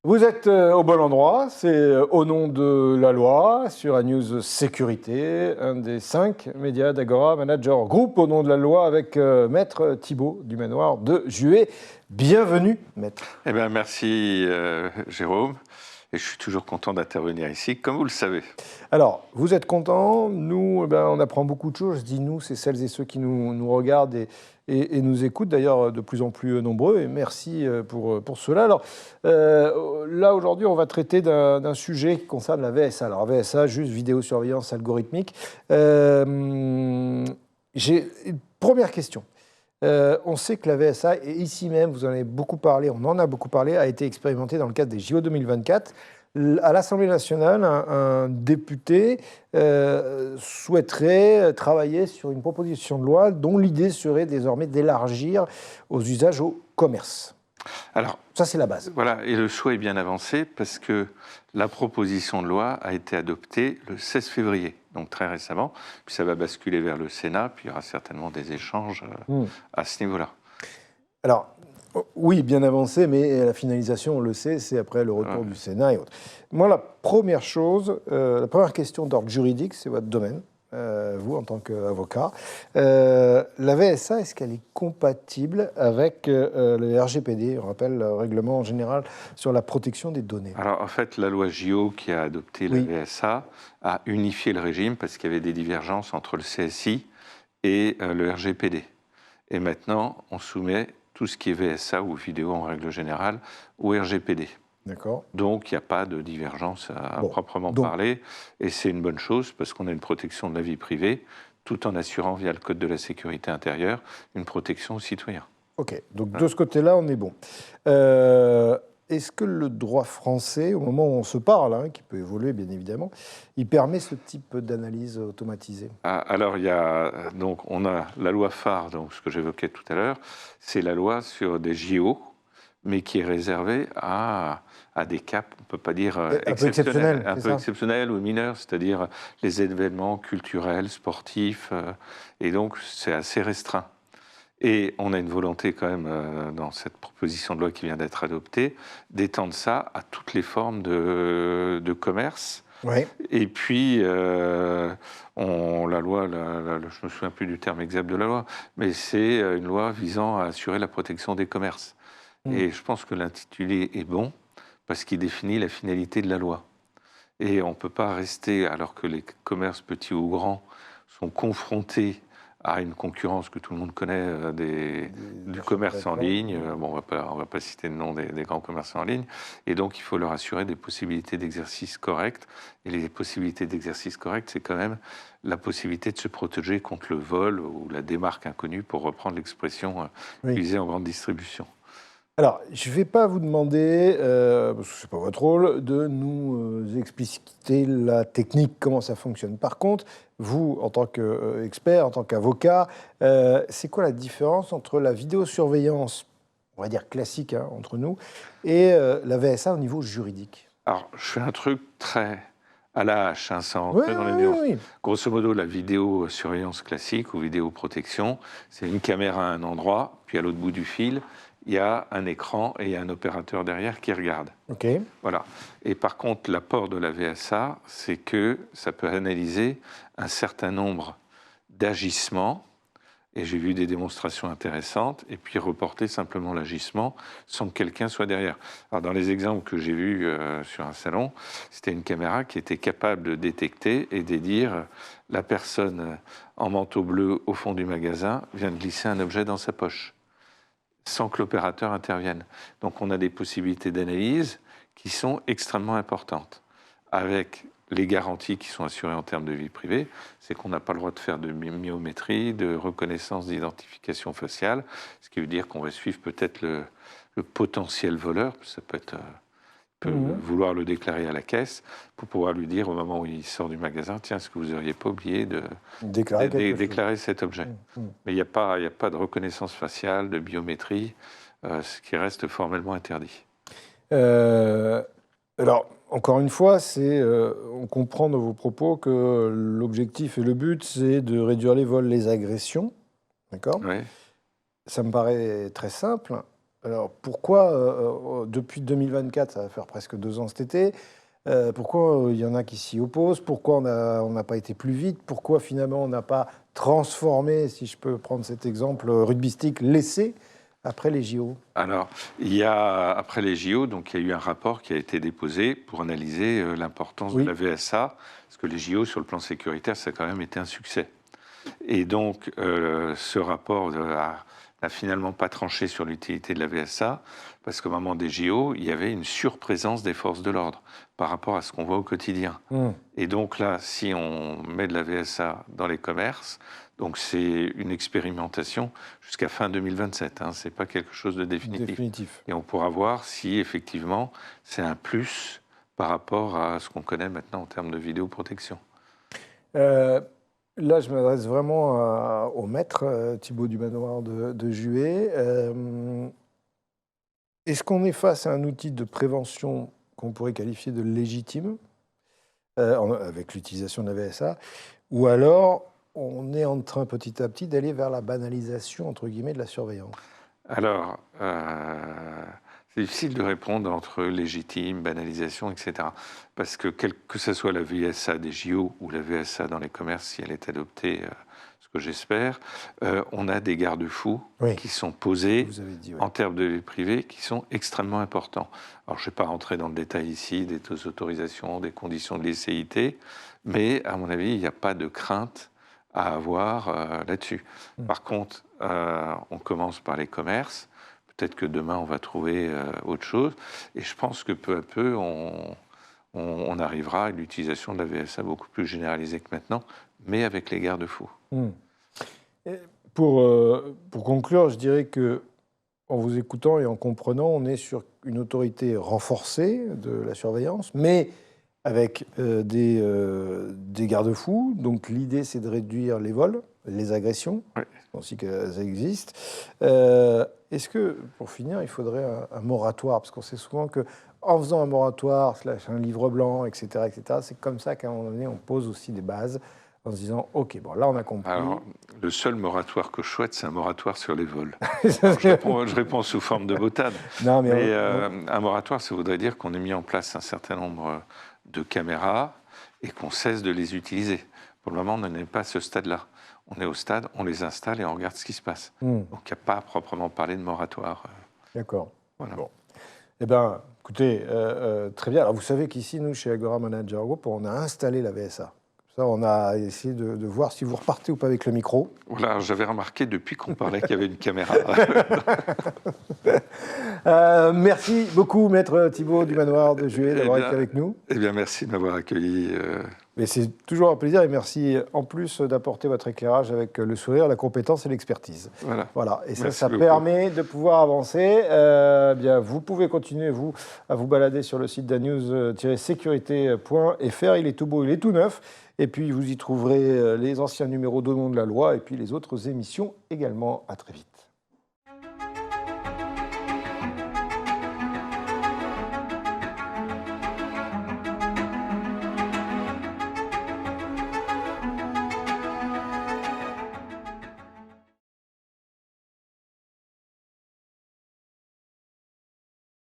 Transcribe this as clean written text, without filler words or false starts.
Vous êtes au bon endroit, c'est Au nom de la loi sur News Sécurité, un des 5 médias d'Agora Manager Group Au nom de la loi avec Maître Thibault du Manoir de Juhé. Bienvenue, Maître. Eh bien, merci Jérôme, et je suis toujours content d'intervenir ici, comme vous le savez. Alors, vous êtes content, nous, on apprend beaucoup de choses. Je dis nous, c'est celles et ceux qui nous regardent et nous écoutent, d'ailleurs de plus en plus nombreux, et merci pour cela. Alors, là, aujourd'hui, on va traiter d'un sujet qui concerne la VSA. Alors, VSA, juste vidéosurveillance algorithmique. J'ai une première question. On sait que la VSA, et ici même, vous en avez beaucoup parlé, on en a beaucoup parlé, a été expérimentée dans le cadre des JO 2024. À l'Assemblée nationale, un député souhaiterait travailler sur une proposition de loi dont l'idée serait désormais d'élargir aux usages au commerce. Alors, ça, c'est la base. Voilà, et le choix est bien avancé parce que la proposition de loi a été adoptée le 16 février, donc très récemment, puis ça va basculer vers le Sénat, puis il y aura certainement des échanges à ce niveau-là. Alors, oui, bien avancé, mais la finalisation, on le sait, c'est après le retour du Sénat et autres. Moi, la première chose, la première question d'ordre juridique, c'est votre domaine, vous en tant qu'avocat. La VSA, est-ce qu'elle est compatible avec le RGPD, on rappelle le règlement général sur la protection des données? Alors, en fait, la loi JO qui a adopté la VSA a unifié le régime parce qu'il y avait des divergences entre le CSI et le RGPD. Et maintenant, on soumet tout ce qui est VSA ou vidéo en règle générale au RGPD. D'accord. Donc, il n'y a pas de divergence à proprement parler. Et c'est une bonne chose parce qu'on a une protection de la vie privée tout en assurant, via le Code de la sécurité intérieure, une protection aux citoyens. OK. Donc, de ce côté-là, on est bon. Est-ce que le droit français, au moment où on se parle, qui peut évoluer bien évidemment, il permet ce type d'analyse automatisée? Alors, on a la loi phare, donc ce que j'évoquais tout à l'heure, c'est la loi sur des JO, mais qui est réservée à des cas, on ne peut pas dire exceptionnels, un peu exceptionnels ou mineurs, c'est-à-dire les événements culturels, sportifs, et donc c'est assez restreint. Et on a une volonté quand même, dans cette proposition de loi qui vient d'être adoptée, d'étendre ça à toutes les formes de commerce. Ouais. Et puis, la loi, je ne me souviens plus du terme exact de la loi, mais c'est une loi visant à assurer la protection des commerces. Et je pense que l'intitulé est bon, parce qu'il définit la finalité de la loi. Et on ne peut pas rester, alors que les commerces petits ou grands sont confrontés à une concurrence que tout le monde connaît du commerce en ligne. Bon, on va pas citer le nom des grands commerçants en ligne. Et donc, il faut leur assurer des possibilités d'exercice correctes. Et les possibilités d'exercice correctes, c'est quand même la possibilité de se protéger contre le vol ou la démarque inconnue, pour reprendre l'expression utilisée en grande distribution. Alors, je ne vais pas vous demander, parce que ce n'est pas votre rôle, de nous expliciter la technique, comment ça fonctionne. Par contre, vous, en tant qu'expert, en tant qu'avocat, c'est quoi la différence entre la vidéosurveillance, on va dire classique entre nous, et la VSA au niveau juridique? Alors, je fais un truc très à la hache, sans entrer dans les nuances. Grosso modo, la vidéosurveillance classique ou vidéoprotection, c'est une caméra à un endroit, puis à l'autre bout du fil, il y a un écran et il y a un opérateur derrière qui regarde. OK. Voilà. Et par contre, l'apport de la VSA, c'est que ça peut analyser un certain nombre d'agissements, et j'ai vu des démonstrations intéressantes, et puis reporter simplement l'agissement sans que quelqu'un soit derrière. Alors, dans les exemples que j'ai vus sur un salon, c'était une caméra qui était capable de détecter et de dire la personne en manteau bleu au fond du magasin vient de glisser un objet dans sa poche, sans que l'opérateur intervienne. Donc on a des possibilités d'analyse qui sont extrêmement importantes. Avec les garanties qui sont assurées en termes de vie privée, c'est qu'on n'a pas le droit de faire de biométrie, de reconnaissance d'identification faciale, ce qui veut dire qu'on va suivre peut-être le potentiel voleur, ça peut être... vouloir le déclarer à la caisse pour pouvoir lui dire au moment où il sort du magasin, tiens, est-ce que vous n'auriez pas oublié de déclarer cet objet? Mais il n'y a pas de reconnaissance faciale, de biométrie, ce qui reste formellement interdit. Alors, encore une fois, on comprend dans vos propos que l'objectif et le but, c'est de réduire les vols, les agressions. D'accord ? Oui. Ça me paraît très simple. Alors pourquoi, depuis 2024, ça va faire presque 2 ans cet été, pourquoi il y en a qui s'y opposent? Pourquoi on n'a pas été plus vite? Pourquoi finalement on n'a pas transformé, si je peux prendre cet exemple rugbystique, l'essai après les JO? Alors, après les JO, donc, il y a eu un rapport qui a été déposé pour analyser l'importance de la VSA, parce que les JO, sur le plan sécuritaire, ça a quand même été un succès. Et donc, ce rapport n'a finalement pas tranché sur l'utilité de la VSA, parce qu'au moment des JO, il y avait une surprésence des forces de l'ordre par rapport à ce qu'on voit au quotidien. Et donc là, si on met de la VSA dans les commerces, donc c'est une expérimentation jusqu'à fin 2027, hein, c'est pas quelque chose de définitif. Et on pourra voir si effectivement c'est un plus par rapport à ce qu'on connaît maintenant en termes de vidéoprotection. Là, je m'adresse vraiment au maître, Thibaut du Manoir de Juhé. Est-ce qu'on est face à un outil de prévention qu'on pourrait qualifier de légitime, avec l'utilisation de la VSA, ou alors on est en train petit à petit d'aller vers la banalisation, entre guillemets, de la surveillance? Alors, c'est difficile de répondre entre légitime, banalisation, etc. Parce que que ce soit la VSA des JO ou la VSA dans les commerces, si elle est adoptée, ce que j'espère, on a des garde-fous qui sont posés en termes de vie privée qui sont extrêmement importants. Alors, je ne vais pas rentrer dans le détail ici des autorisations, des conditions de licéité, mais à mon avis, il n'y a pas de crainte à avoir là-dessus. Par contre, on commence par les commerces. Peut-être que demain, on va trouver autre chose. Et je pense que peu à peu, on arrivera à l'utilisation de la VSA beaucoup plus généralisée que maintenant, mais avec les garde-fous. Pour conclure, je dirais que en vous écoutant et en comprenant, on est sur une autorité renforcée de la surveillance, mais avec des garde-fous. Donc l'idée, c'est de réduire les vols, les agressions, ainsi qu'elles existent. Est-ce que, pour finir, il faudrait un moratoire? Parce qu'on sait souvent qu'en faisant un moratoire, un livre blanc, etc., c'est comme ça qu'à un moment donné, on pose aussi des bases en se disant, OK, bon, là, on a compris. Alors, le seul moratoire que je souhaite, c'est un moratoire sur les vols. Je réponds sous forme de boutade. Non, mais un moratoire, ça voudrait dire qu'on ait mis en place un certain nombre de caméras et qu'on cesse de les utiliser. Pour le moment, on n'en est pas à ce stade-là. On est au stade, on les installe et on regarde ce qui se passe. Donc, il n'y a pas à proprement parler de moratoire. D'accord. Voilà. Bon. Eh bien, écoutez, très bien. Alors, vous savez qu'ici, nous, chez Agora Manager Group, on a installé la VSA. Ça, on a essayé de voir si vous repartez ou pas avec le micro. Voilà, j'avais remarqué depuis qu'on parlait qu'il y avait une caméra. Merci beaucoup, maître Thibaut du Manoir de Juhé, d'avoir été avec nous. Eh bien, merci de m'avoir accueilli. Mais c'est toujours un plaisir et merci en plus d'apporter votre éclairage avec le sourire, la compétence et l'expertise. Voilà. Et ça permet de pouvoir avancer. Bien, vous pouvez continuer, vous, à vous balader sur le site danews-sécurité.fr. Il est tout beau, il est tout neuf. Et puis, vous y trouverez les anciens numéros d'Au nom de la loi et puis les autres émissions également. À très vite.